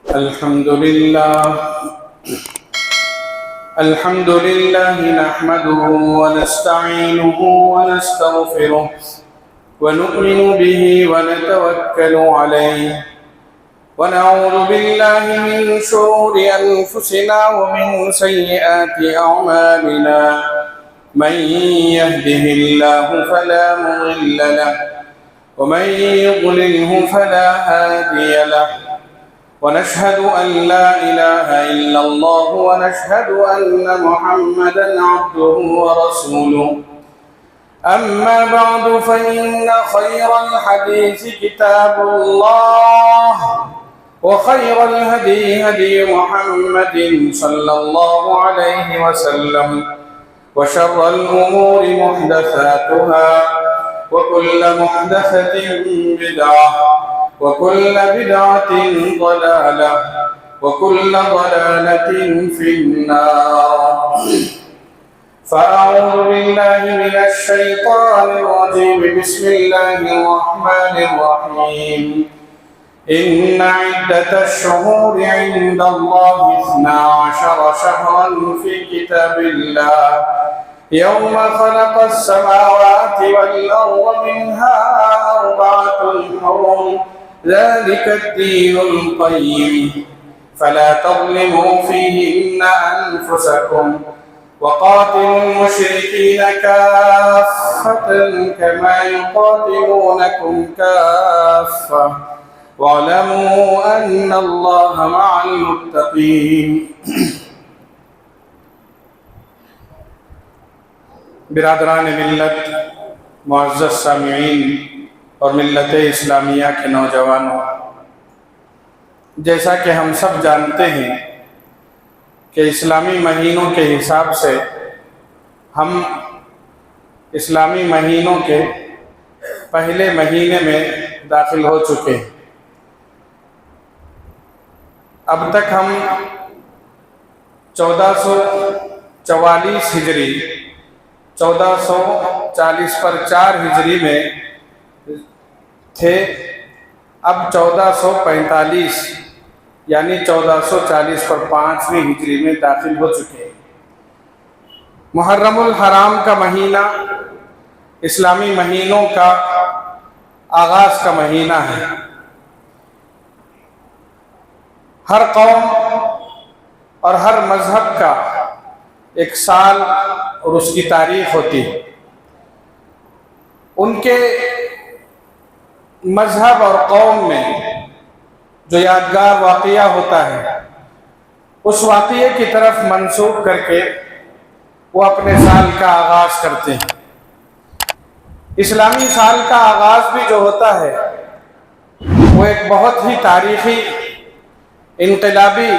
الحمد لله نحمده ونستعينه ونستغفره ونؤمن به ونتوكل عليه ونعوذ بالله من شرور أنفسنا ومن سيئات أعمالنا من يهده الله فلا مضل له ومن يضلله فلا هادي له ونشهد أن لا إله إلا الله ونشهد أن محمدا عبده ورسوله أما بعد فإن خير الحديث كتاب الله وخير الهدي هدي محمد صلى الله عليه وسلم وشر الأمور محدثاتها وكل محدثة بدعة وكل بدعة ضلالة وكل ضلالة في النار فأعوذ بالله من الشيطان الرجيم بسم الله الرحمن الرحيم إن عدة الشهور عند الله 12 شهرا في كتاب الله يوم خلق السماوات والأرض منها 4 حرم ذلك الدين القيم فلا تظلموا فيهن أنفسكم وقاتلوا المشركين كافة كما يقاتلونكم كافة واعلموا أن الله مع المتقين برادران ملت، معزز سامعین اور ملت اسلامیہ کے نوجوانوں، جیسا کہ ہم سب جانتے ہیں کہ اسلامی مہینوں کے حساب سے ہم اسلامی مہینوں کے پہلے مہینے میں داخل ہو چکے ہیں۔ اب تک ہم 1444 ہجری 1440 پر 4 ہجری میں تھے، اب 1445 یعنی 1440 پر 5ویں ہجری میں داخل ہو چکے ہیں۔ محرم الحرام کا مہینہ اسلامی مہینوں کا آغاز کا مہینہ ہے۔ ہر قوم اور ہر مذہب کا ایک سال اور اس کی تاریخ ہوتی ہے۔ ان کے مذہب اور قوم میں جو یادگار واقعہ ہوتا ہے، اس واقعے کی طرف منسوب کر کے وہ اپنے سال کا آغاز کرتے ہیں۔ اسلامی سال کا آغاز بھی جو ہوتا ہے وہ ایک بہت ہی تاریخی، انقلابی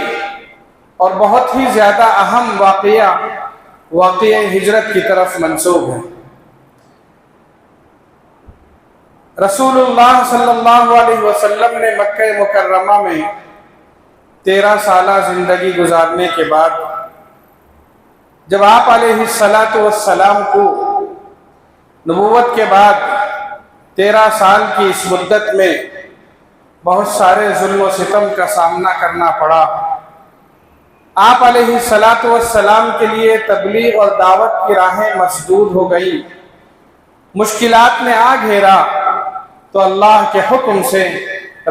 اور بہت ہی زیادہ اہم واقعہ ہجرت کی طرف منسوب ہے۔ رسول اللہ صلی اللہ علیہ وسلم نے مکہ مکرمہ میں 13 سالہ زندگی گزارنے کے بعد جب آپ علیہ السلام کو نبوت کے بعد 13 سال کی اس مدت میں بہت سارے ظلم و ستم کا سامنا کرنا پڑا، آپ علیہ السلام کے لیے تبلیغ اور دعوت کی راہیں مسدود ہو گئی، مشکلات نے آ گھیرا، تو اللہ کے حکم سے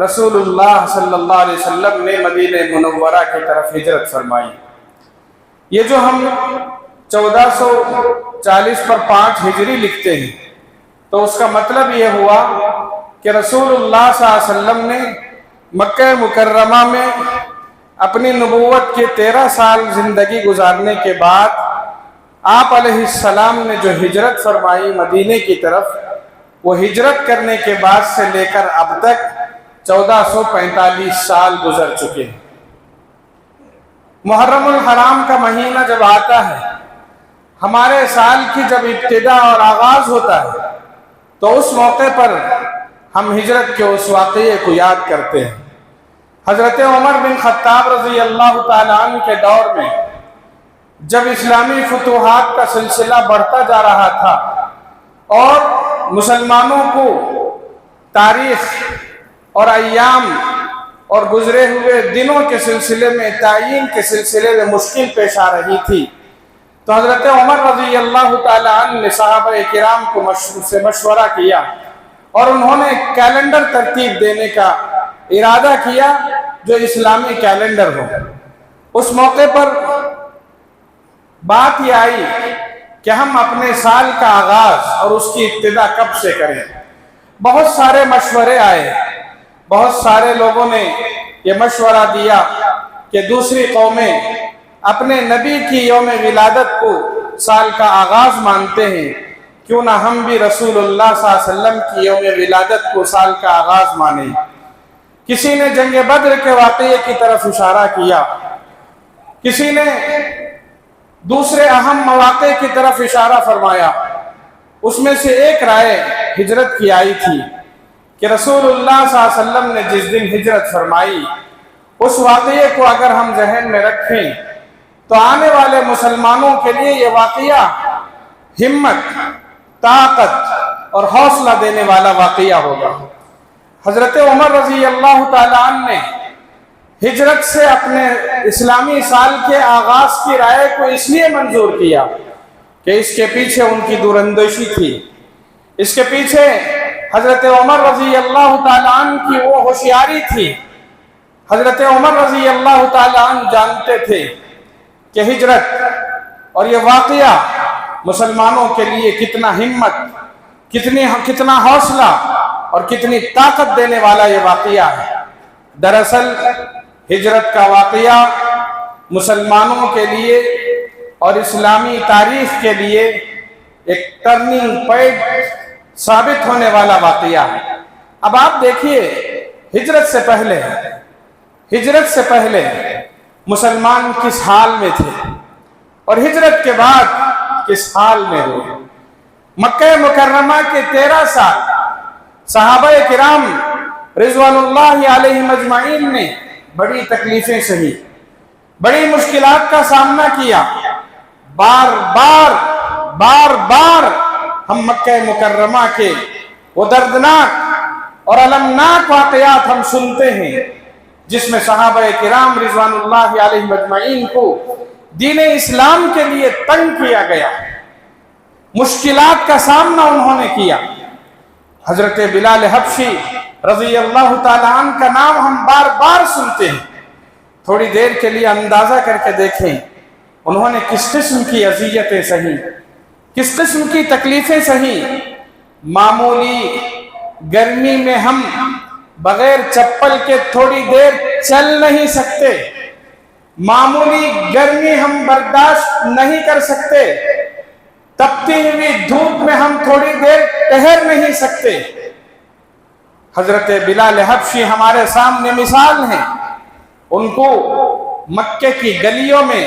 رسول اللہ صلی اللہ علیہ وسلم نے مدینہ منورہ کی طرف ہجرت فرمائی۔ یہ جو ہم 1440 پر 5 ہجری لکھتے ہیں، تو اس کا مطلب یہ ہوا کہ رسول اللہ صلی اللہ علیہ وسلم نے مکہ مکرمہ میں اپنی نبوت کے 13 سال زندگی گزارنے کے بعد آپ علیہ السلام نے جو ہجرت فرمائی مدینے کی طرف، وہ ہجرت کرنے کے بعد سے لے کر اب تک 1445 سال گزر چکے ہیں۔ محرم الحرام کا مہینہ جب آتا ہے، ہمارے سال کی جب ابتدا اور آغاز ہوتا ہے، تو اس موقع پر ہم ہجرت کے اس واقعے کو یاد کرتے ہیں۔ حضرت عمر بن خطاب رضی اللہ تعالیٰ عنہ کے دور میں جب اسلامی فتوحات کا سلسلہ بڑھتا جا رہا تھا اور مسلمانوں کو تاریخ اور ایام اور گزرے ہوئے دنوں کے سلسلے میں تعین کے سلسلے میں مشکل پیش آ رہی تھی، تو حضرت عمر رضی اللہ تعالیٰ عنہ نے صحابہ کرام کو سے مشورہ کیا اور انہوں نے کیلنڈر ترتیب دینے کا ارادہ کیا جو اسلامی کیلنڈر ہو۔ اس موقع پر بات یہ آئی کہ ہم اپنے سال کا آغاز اور اس کی ابتدا کب سے کریں۔ بہت سارے مشورے آئے، بہت سارے لوگوں نے یہ مشورہ دیا کہ دوسری قومیں اپنے نبی کی یوم ولادت کو سال کا آغاز مانتے ہیں، کیوں نہ ہم بھی رسول اللہ صلی اللہ علیہ وسلم کی یوم ولادت کو سال کا آغاز مانیں۔ کسی نے جنگ بدر کے واقعے کی طرف اشارہ کیا، کسی نے دوسرے اہم مواقع کی طرف اشارہ فرمایا۔ اس میں سے ایک رائے ہجرت کی آئی تھی کہ رسول اللہ صلی اللہ علیہ وسلم نے جس دن ہجرت فرمائی اس واقعے کو اگر ہم ذہن میں رکھیں تو آنے والے مسلمانوں کے لیے یہ واقعہ ہمت، طاقت اور حوصلہ دینے والا واقعہ ہوگا۔ حضرت عمر رضی اللہ تعالیٰ عنہ نے ہجرت سے اپنے اسلامی سال کے آغاز کی رائے کو اس لیے منظور کیا کہ اس کے پیچھے ان کی دوراندیشی تھی، اس کے پیچھے حضرت عمر رضی اللہ تعالیٰ عنہ کی وہ ہوشیاری تھی۔ حضرت عمر رضی اللہ تعالیٰ عنہ جانتے تھے کہ ہجرت اور یہ واقعہ مسلمانوں کے لیے کتنا ہمت، کتنا حوصلہ اور کتنی طاقت دینے والا یہ واقعہ ہے۔ دراصل ہجرت کا واقعہ مسلمانوں کے لیے اور اسلامی تاریخ کے لیے ایک ٹرننگ پوائنٹ ثابت ہونے والا واقعہ ہے۔ اب آپ دیکھیے، ہجرت سے پہلے مسلمان کس حال میں تھے اور ہجرت کے بعد کس حال میں ہوئے۔ مکہ مکرمہ کے 13 سال صحابہ کرام رضوان اللہ علیہم اجمعین نے بڑی تکلیفیں سہی، بڑی مشکلات کا سامنا کیا۔ بار بار ہم مکہ مکرمہ کے وہ دردناک اور المناک واقعات ہم سنتے ہیں جس میں صحابہ کرام رضوان اللہ علیہم اجمعین کو دین اسلام کے لیے تنگ کیا گیا، مشکلات کا سامنا انہوں نے کیا۔ حضرت بلال حبشی رضی اللہ تعالیٰ عنہ کا نام ہم بار بار سنتے ہیں۔ تھوڑی دیر کے لیے اندازہ کر کے دیکھیں انہوں نے کس قسم کی اذیتیں سہی، کس قسم کی تکلیفیں سہی۔ معمولی گرمی میں ہم بغیر چپل کے تھوڑی دیر چل نہیں سکتے، معمولی گرمی ہم برداشت نہیں کر سکتے، تپتی ہوئی دھوپ میں ہم تھوڑی دیر ٹہر نہیں سکتے۔ حضرت بلال حبشی ہمارے سامنے مثال ہیں، ان کو مکے کی گلیوں میں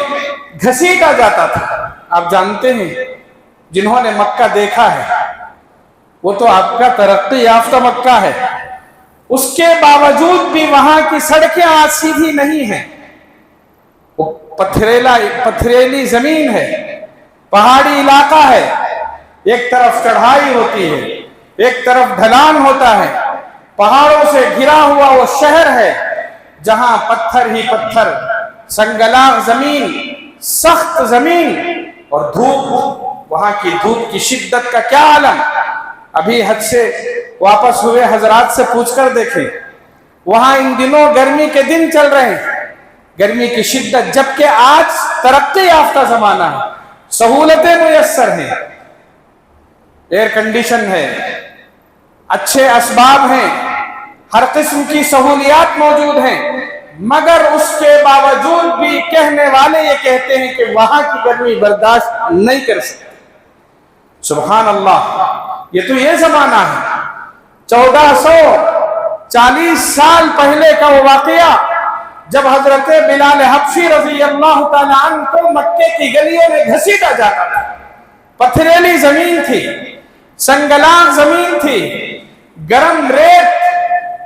گھسیٹا جاتا تھا۔ آپ جانتے ہیں جنہوں نے مکہ دیکھا ہے وہ تو آپ کا ترقی یافتہ مکہ ہے، اس کے باوجود بھی وہاں کی سڑکیں آج سیدھی نہیں ہیں، وہ پتھریلی زمین ہے، پہاڑی علاقہ ہے، ایک طرف چڑھائی ہوتی ہے، ایک طرف ڈھلان ہوتا ہے، پہاڑوں سے گھرا ہوا وہ شہر ہے جہاں پتھر ہی پتھر، سنگلاخ زمین، سخت زمین اور دھوپ، وہاں کی دھوپ کی شدت کا کیا عالم۔ ابھی حج سے واپس ہوئے حضرات سے پوچھ کر دیکھیں، وہاں ان دنوں گرمی کے دن چل رہے ہیں، گرمی کی شدت، جبکہ آج ترقی یافتہ زمانہ ہے، سہولتیں میسر ہیں، ایئر کنڈیشن ہے، اچھے اسباب ہیں، ہر قسم کی سہولیات موجود ہیں، مگر اس کے باوجود بھی کہنے والے یہ کہتے ہیں کہ وہاں کی گرمی برداشت نہیں کر سکتے۔ سبحان اللہ، یہ تو یہ زمانہ ہے 1440 سال پہلے کا وہ واقعہ جب حضرت بلال حبشی رضی اللہ تعالیٰ عنہ کو مکے کی گلیوں میں گھسیٹا جاتا تھا۔ پتھریلی زمین تھی، سنگلاخ زمین تھی، گرم ریت،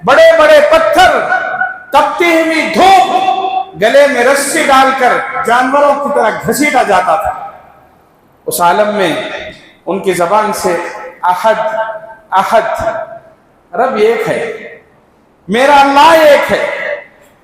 بڑے بڑے پتھر، تپتی ہوئی دھوپ، گلے میں رسی ڈال کر جانوروں کی طرح گھسیٹا جاتا تھا۔ اس عالم میں ان کی زبان سے احد احد، رب ایک ہے، میرا اللہ ایک ہے،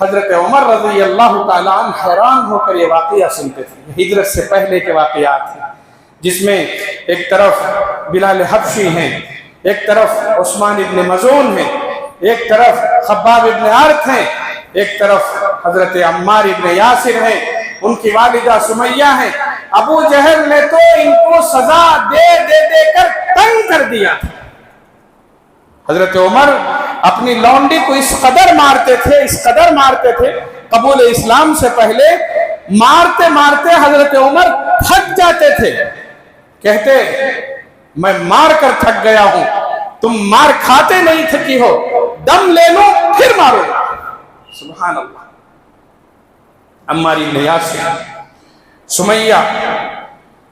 حضرت عمر رضی اللہ تعالیٰ عنہ حیران ہو کر یہ واقعہ سنتے تھے۔ ہجرت سے پہلے کے واقعات ہیں جس میں ایک طرف بلال حبشی ہیں، ایک طرف عثمان ابن مظعون ہیں، ایک طرف خباب ابن عارت ہیں، ایک طرف حضرت عمار ابن یاسر ہیں، ان کی والدہ سمیہ ہیں۔ ابو جہل نے تو ان کو سزا دے دے دے کر تنگ کر دیا۔ حضرت عمر اپنی لونڈی کو اس قدر مارتے تھے قبول اسلام سے پہلے، مارتے مارتے حضرت عمر تھک جاتے تھے، کہتے میں مار کر تھک گیا ہوں، تم مار کھاتے نہیں تھکی ہو، دم لے لو پھر مارو۔ سبحان اللہ۔ عمار بن یاسر، سمیہ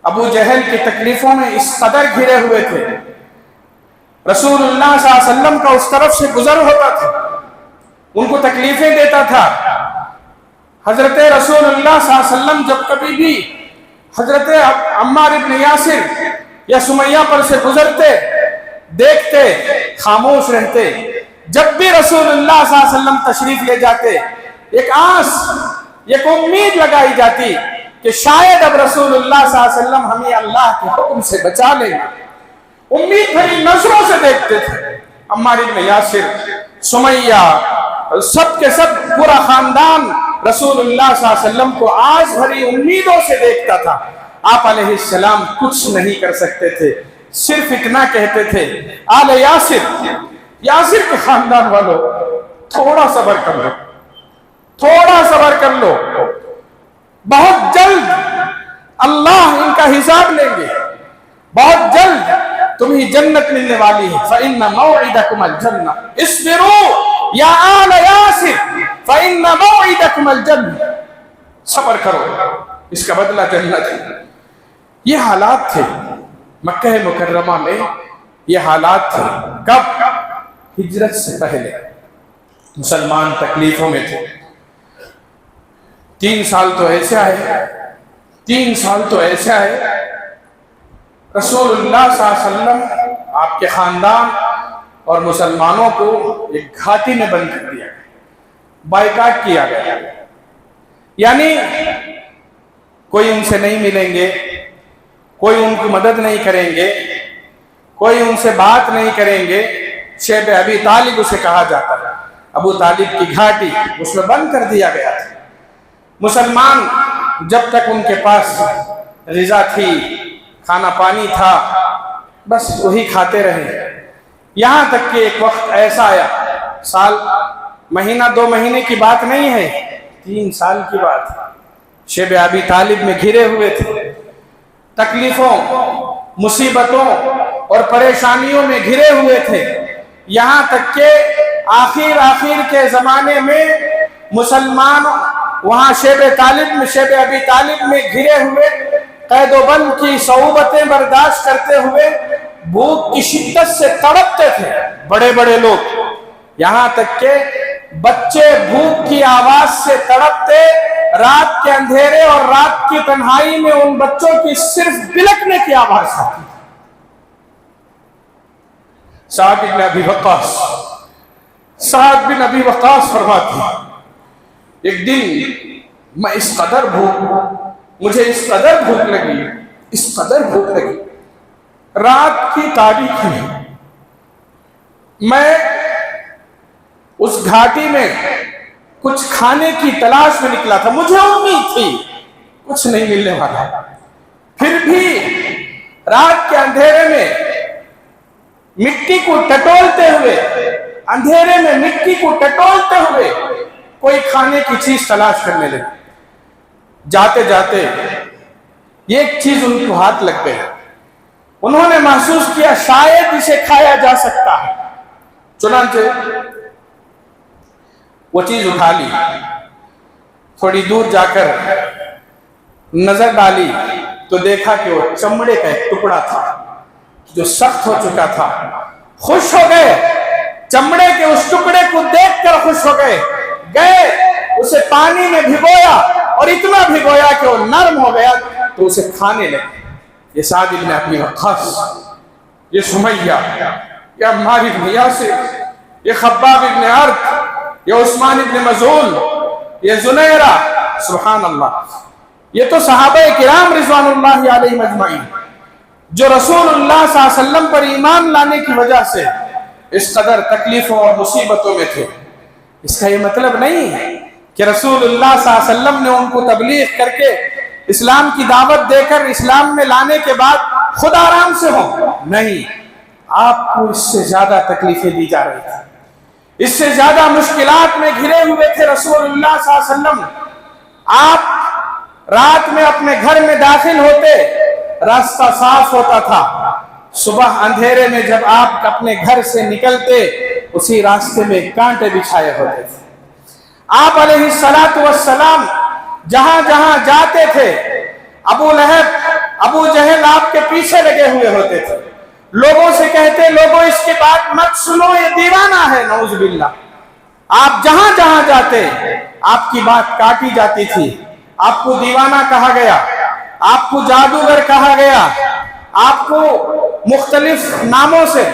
ابو جہل کی تکلیفوں میں اس قدر گھرے ہوئے تھے، رسول اللہ صلی اللہ علیہ وسلم کا اس طرف سے گزر ہوتا تھا، ان کو تکلیفیں دیتا تھا۔ حضرت رسول اللہ صلی اللہ علیہ وسلم جب کبھی بھی حضرت عمار ابن یاسر یا سمیہ پر سے گزرتے دیکھتے خاموش رہتے۔ جب بھی رسول اللہ صلی اللہ علیہ وسلم تشریف لے جاتے ایک آس، ایک امید لگائی جاتی کہ شاید اب رسول اللہ صلی اللہ علیہ وسلم ہمیں اللہ کے حکم سے بچا لیں گے، امید بھری نظروں سے دیکھتے تھے۔ عمار بن یاسر، سمیہ، سب کے سب پورا خاندان رسول اللہ صلی اللہ علیہ وسلم کو آس بھری امیدوں سے دیکھتا تھا۔ آپ علیہ السلام کچھ نہیں کر سکتے تھے، صرف اتنا کہتے تھے، آل یاسر کے خاندان والوں تھوڑا صبر کر لو، تھوڑا صبر کر لو، بہت جلد اللہ ان کا حساب لیں گے، بہت جلد تمہیں جنت ملنے والی ہے۔ فَإِنَّ مَوْعِدَكُمَ الْجَنَّةُ اصْبِرُوا یا آل یاسر فَإِنَّ مَوْعِدَكُمَ الْجَنَّةُ، صبر کرو، اس کا بدلہ جنت ہے۔ یہ حالات تھے مکہ مکرمہ میں، یہ حالات تھے کب؟ ہجرت سے پہلے مسلمان تکلیفوں میں تھے۔ 3 سال تو ایسے آئے، 3 سال تو ایسے آئے، رسول اللہ صلی اللہ علیہ وسلم، آپ کے خاندان اور مسلمانوں کو ایک گھاٹی میں بند کر دیا گیا، بائیکاٹ کیا گیا، یعنی کوئی ان سے نہیں ملیں گے، کوئی ان کی مدد نہیں کریں گے، کوئی ان سے بات نہیں کریں گے۔ شیب ابی طالب اسے کہا جاتا ہے، ابو طالب کی گھاٹی، اس میں بند کر دیا گیا تھا۔ مسلمان جب تک ان کے پاس غذا تھی، کھانا پانی تھا، بس وہی کھاتے رہے، یہاں تک کہ ایک وقت ایسا آیا، سال مہینہ 2 مہینے کی بات نہیں ہے، 3 سال کی بات۔ شیب ابی طالب میں گھرے ہوئے تھے، تکلیفوں، مصیبتوں اور پریشانیوں میں گھرے ہوئے تھے، یہاں تک کہ آخر کے زمانے میں مسلمان وہاں شیب ابی طالب میں گھرے ہوئے، قید و بند کی صعوبتیں برداشت کرتے ہوئے بھوک کی شدت سے تڑپتے تھے، بڑے بڑے لوگ، یہاں تک کہ بچے بھوک کی آواز سے تڑپتے، رات کے اندھیرے اور رات کی تنہائی میں ان بچوں کی صرف بلکنے کی آواز آتی۔ سعد بن ابی وقاص فرماتے ہیں، ایک دن میں مجھے اس قدر بھوک لگی، رات کی تاریکی میں میں اس گھاٹی میں کچھ کھانے کی تلاش میں نکلا تھا، مجھے امید تھی کچھ نہیں ملنے والا، پھر بھی رات کے اندھیرے میں مٹی کو ٹٹولتے ہوئے، اندھیرے میں مٹی کو ٹٹولتے ہوئے کوئی کھانے کی چیز تلاش کرنے لگے۔ جاتے جاتے ایک چیز ان کو ہاتھ لگ گئی، انہوں نے محسوس کیا شاید اسے کھایا جا سکتا ہے، چنانچہ وہ چیز اٹھا لی، تھوڑی دور جا کر نظر ڈالی تو دیکھا کہ وہ چمڑے کا ایک ٹکڑا تھا جو سخت ہو چکا تھا۔ خوش ہو گئے، چمڑے کے اس ٹکڑے کو دیکھ کر خوش ہو گئے، اسے پانی میں بھگویا اور اتنا بھگویا کہ وہ نرم ہو گیا تو اسے کھانے لگے۔ یہ سعد بن ابی وقاص، یہ سمیہ، یہ عمار بن یاسر، یہ خباب بن عارت، یہ عثمان بن مظعون، یہ زنیرہ، سبحان اللہ، یہ تو صحابہ کرام رضوان اللہ علیہم اجمعین جو رسول اللہ صلی اللہ علیہ وسلم پر ایمان لانے کی وجہ سے اس قدر تکلیفوں اور مصیبتوں میں تھے۔ اس کا یہ مطلب نہیں ہے کہ رسول اللہ صلی اللہ علیہ وسلم نے ان کو تبلیغ کر کے اسلام کی دعوت دے کر اسلام میں لانے کے بعد خود آرام سے ہو، نہیں، آپ کو اس سے زیادہ تکلیفیں دی جا رہی تھی، اس سے زیادہ مشکلات میں گھرے ہوئے تھے رسول اللہ صلی اللہ علیہ وسلم۔ آپ رات میں اپنے گھر میں داخل ہوتے، راستہ صاف ہوتا تھا، صبح اندھیرے میں جب آپ اپنے گھر سے نکلتے اسی راستے میں کانٹے بچھائے ہوتے تھے۔ آپ علیہ الصلاۃ والسلام جہاں جہاں جاتے تھے ابو لہب ابو جہل آپ کے پیچھے لگے ہوئے ہوتے تھے، لوگوں سے کہتے لوگوں اس کی بات مت سنو، یہ دیوانہ ہے، نعوذ باللہ۔ آپ جہاں جہاں جاتے آپ کی بات کاٹی جاتی تھی، آپ کو دیوانہ کہا گیا، آپ کو جادوگر کہا گیا، آپ کو مختلف ناموں سے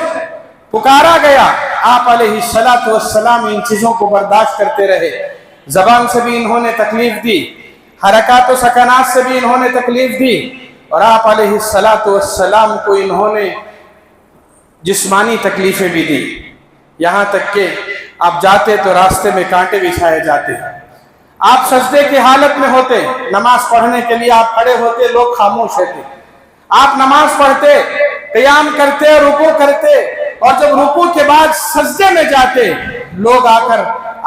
پکارا گیا۔ آپ علیہ الصلاۃ والسلام ان چیزوں کو برداشت کرتے رہے، زبان سے بھی انہوں نے تکلیف دی، حرکات و سکنات سے بھی انہوں نے تکلیف دی، اور آپ علیہ الصلاۃ والسلام کو انہوں نے جسمانی تکلیفیں بھی دی، یہاں تک کہ آپ جاتے تو راستے میں کانٹے بچھائے جاتے، آپ سجدے کی حالت میں ہوتے، نماز پڑھنے کے لیے آپ کھڑے ہوتے، لوگ خاموش ہوتے، آپ نماز پڑھتے، قیام کرتے، رکوع کرتے، اور جب رکوع کے بعد سجدے میں جاتے لوگ آ کر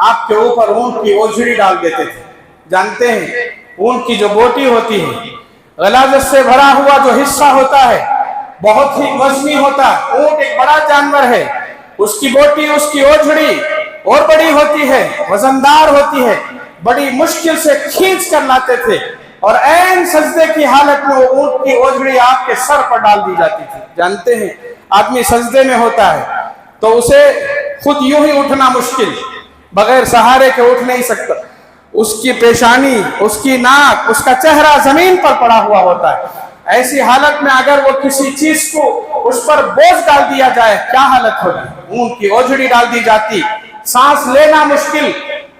آپ کے اوپر اونٹ کی اوجھڑی ڈال دیتے تھے۔ جانتے ہیں اونٹ کی جو بوٹی ہوتی ہے، غلاظت سے بھرا ہوا جو حصہ ہوتا ہے، بہت ہی وزنی ہوتا ہے، اونٹ ایک بڑا جانور ہے، اس کی بوٹی، اس کی اوجھڑی اور بڑی ہوتی ہے، وزندار ہوتی ہے، بڑی مشکل سے کھینچ کر لاتے تھے، اور عین سجدے کی حالت میں وہ اونٹ کی اوجھڑی آپ کے سر پر ڈال دی جاتی تھی۔ جانتے ہیں آدمی سجدے میں ہوتا ہے تو اسے خود یوں ہی اٹھنا مشکل، بغیر سہارے کے اٹھ نہیں سکتا، اس کی پیشانی، اس کی ناک، اس کا چہرہ زمین پر پڑا ہوا ہوتا ہے۔ ایسی حالت میں اگر وہ کسی چیز کو اس پر بوجھ ڈال دیا جائے کیا حالت ہوگی؟ اونٹ کی اوجھڑی ڈال دی جاتی، سانس لینا مشکل،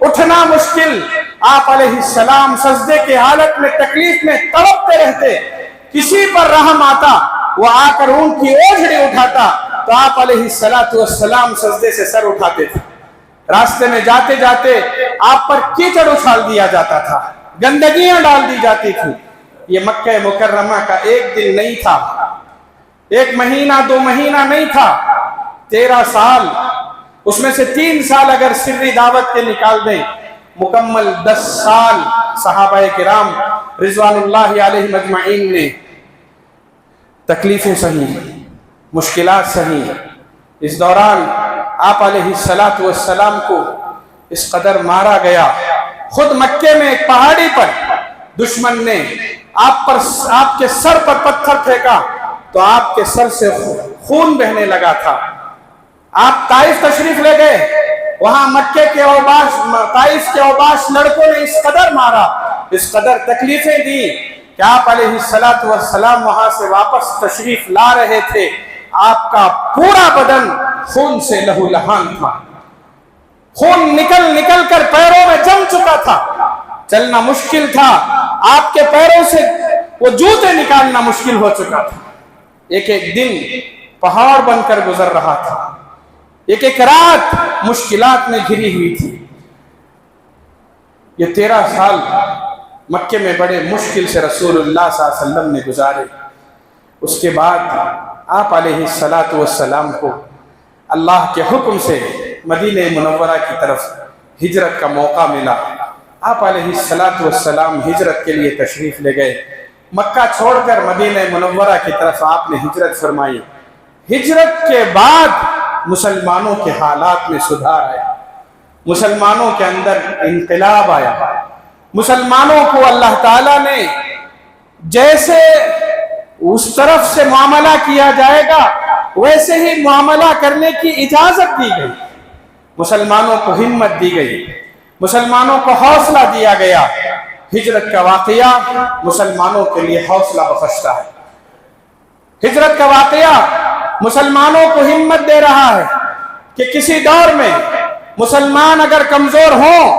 اٹھنا مشکل۔ آپ علیہ السلام سجدے کی حالت میں تکلیف میں تڑپتے رہتے، کسی پر رحم آتا وہ آ کر اونٹ کی اوجھڑی اٹھاتا تو آپ علیہ السلام سجدے سے سر اٹھاتے تھے۔ راستے میں جاتے جاتے آپ پر کیچڑ اچھال دیا جاتا تھا، گندگیاں ڈال دی جاتی تھی۔ یہ مکہ مکرمہ کا ایک دن نہیں تھا، ایک مہینہ، 2 مہینہ نہیں تھا، 13 سال، اس میں سے 3 سال اگر سری دعوت کے نکال دیں، مکمل 10 سال صحابہ کرام رضوان اللہ علیہم اجمعین نے تکلیفیں سہی، مشکلات سہی۔ اس دوران آپ علیہ الصلاۃ والسلام کو اس قدر مارا گیا، خود مکے میں ایک پہاڑی پر دشمن نے آپ کے سر پر پتھر پھینکا تو آپ کے سر سے خون بہنے لگا تھا۔ آپ طائف تشریف لے گئے، وہاں مکے کے طائف کے اوباش لڑکوں نے اس قدر مارا، اس قدر تکلیفیں دی کہ آپ علیہ الصلاۃ والسلام وہاں سے واپس تشریف لا رہے تھے، آپ کا پورا بدن خون سے لہو لہان تھا، خون نکل کر پیروں میں جم چکا تھا، چلنا مشکل تھا، آپ کے پیروں سے وہ جوتے نکالنا مشکل ہو چکا تھا۔ ایک ایک دن پہاڑ بن کر گزر رہا تھا، ایک ایک رات مشکلات میں گھری ہوئی تھی۔ یہ 13 سال مکے میں بڑے مشکل سے رسول اللہ صلی اللہ علیہ وسلم نے گزارے۔ اس کے بعد آپ علیہ الصلاۃ والسلام کو اللہ کے حکم سے مدینہ منورہ کی طرف ہجرت کا موقع ملا۔ آپ علیہ الصلاۃ والسلام ہجرت کے لیے تشریف لے گئے، مکہ چھوڑ کر مدینہ منورہ کی طرف آپ نے ہجرت فرمائی۔ ہجرت کے بعد مسلمانوں کے حالات میں سدھار آیا، مسلمانوں کے اندر انقلاب آیا، مسلمانوں کو اللہ تعالیٰ نے جیسے اس طرف سے معاملہ کیا جائے گا ویسے ہی معاملہ کرنے کی اجازت دی گئی، مسلمانوں کو ہمت دی گئی، مسلمانوں کو حوصلہ دیا گیا۔ ہجرت کا واقعہ مسلمانوں کے لیے حوصلہ بخشتا ہے، ہجرت کا واقعہ مسلمانوں کو ہمت دے رہا ہے کہ کسی دور میں مسلمان اگر کمزور ہوں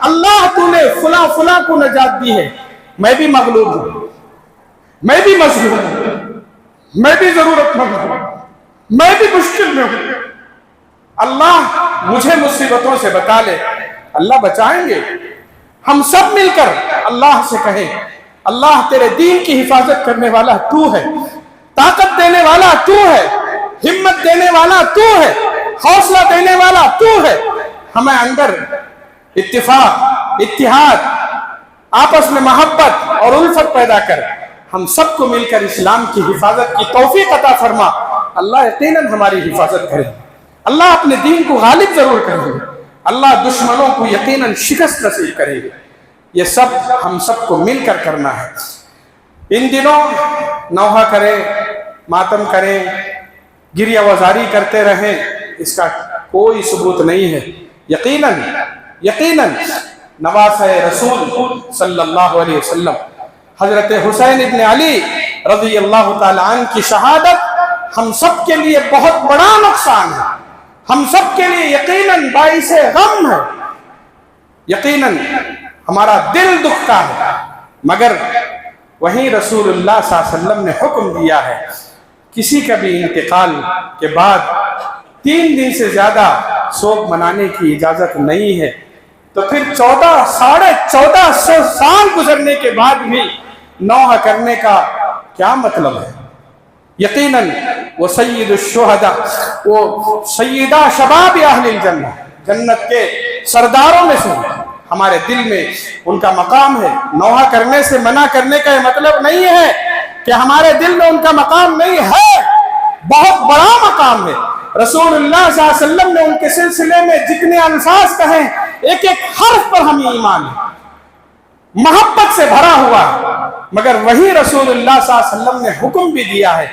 اللہ تو نے فلاں فلاں کو نجات دی ہے، میں بھی مغلوب ہوں، میں بھی مظلوم ہوں، میں بھی ضرورت مند ہوں، میں بھی مشکل میں ہوں، اللہ مجھے مصیبتوں سے بچا لے۔ اللہ بچائیں گے۔ ہم سب مل کر اللہ سے کہیں اللہ تیرے دین کی حفاظت کرنے والا تو ہے، طاقت دینے والا تو ہے، ہمت دینے والا تو ہے، حوصلہ دینے والا تو ہے۔ ہمیں اندر اتفاق، اتحاد، آپس میں محبت اور الفت پیدا کر، ہم سب کو مل کر اسلام کی حفاظت کی توفیق عطا فرما۔ اللہ یقیناً ہماری حفاظت کرے، اللہ اپنے دین کو غالب ضرور کریں گے، اللہ دشمنوں کو یقیناً شکست نصیب کریں گے۔ یہ سب ہم سب کو مل کر کرنا ہے۔ ان دنوں نوحہ کریں، ماتم کریں، گریہ وزاری کرتے رہیں، اس کا کوئی ثبوت نہیں ہے۔ یقیناً نواسہ رسول صلی اللہ علیہ وسلم حضرت حسین ابن علی رضی اللہ تعالی عنہ کی شہادت ہم سب کے لیے بہت بڑا نقصان ہے، ہم سب کے لیے یقیناً باعث غم ہے، یقیناً ہمارا دل دکھتا ہے، مگر وہیں رسول اللہ صلی اللہ علیہ وسلم نے حکم دیا ہے کسی کا بھی انتقال کے بعد 3 دن سے زیادہ سوگ منانے کی اجازت نہیں ہے۔ تو پھر 14,500 سال گزرنے کے بعد بھی نوحہ کرنے کا کیا مطلب ہے؟ یقیناً وہ سید الشہداء، وہ سیدہ شباب اہل الجنہ، جنت کے سرداروں میں سے ہمارے دل میں ان کا مقام ہے۔ نوحہ کرنے سے منع کرنے کا یہ مطلب نہیں ہے کہ ہمارے دل میں ان کا مقام نہیں ہے، بہت بڑا مقام ہے۔ رسول اللہ صلی اللہ علیہ وسلم نے ان کے سلسلے میں جتنے الفاظ کہیں، ایک ایک حرف پر ہمیں ایمان ہے، محبت سے بھرا ہوا ہے، مگر وہی رسول اللہ صلی اللہ علیہ وسلم نے حکم بھی دیا ہے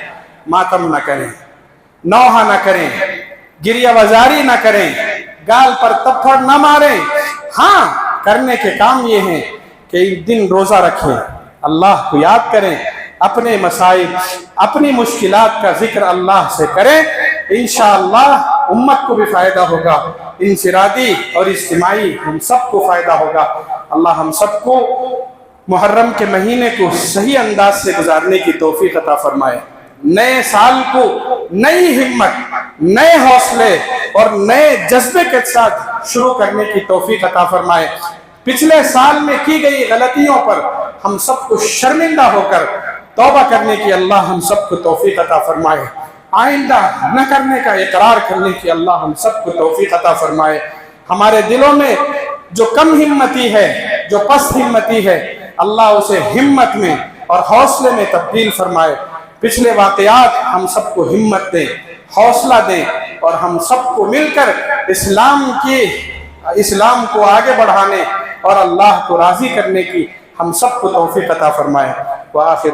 ماتم نہ کریں، نوحہ نہ کریں، گریہ وزاری نہ کریں، گال پر تپھڑ نہ ماریں۔ ہاں، کرنے کے کام یہ ہیں کہ ایک دن روزہ رکھیں، اللہ کو یاد کریں، اپنے مسائل، اپنی مشکلات کا ذکر اللہ سے کریں، انشاءاللہ امت کو بھی فائدہ ہوگا، انفرادی اور اجتماعی ہم سب کو فائدہ ہوگا۔ اللہ ہم سب کو محرم کے مہینے کو صحیح انداز سے گزارنے کی توفیق عطا فرمائے، نئے سال کو نئی ہمت، نئے حوصلے اور نئے جذبے کے ساتھ شروع کرنے کی توفیق عطا فرمائے۔ پچھلے سال میں کی گئی غلطیوں پر ہم سب کو شرمندہ ہو کر توبہ کرنے کی اللہ ہم سب کو توفیق عطا فرمائے، آئندہ نہ کرنے کا اقرار کرنے کی اللہ ہم سب کو توفیق عطا فرمائے۔ ہمارے دلوں میں جو کم ہمتی ہے، جو پست ہمتی ہے، اللہ اسے ہمت میں اور حوصلے میں تبدیل فرمائے۔ پچھلے واقعات ہم سب کو ہمت دیں، حوصلہ دیں، اور ہم سب کو مل کر اسلام کو آگے بڑھانے اور اللہ کو راضی کرنے کی ہم سب کو توفیق عطا فرمائے۔ وآخر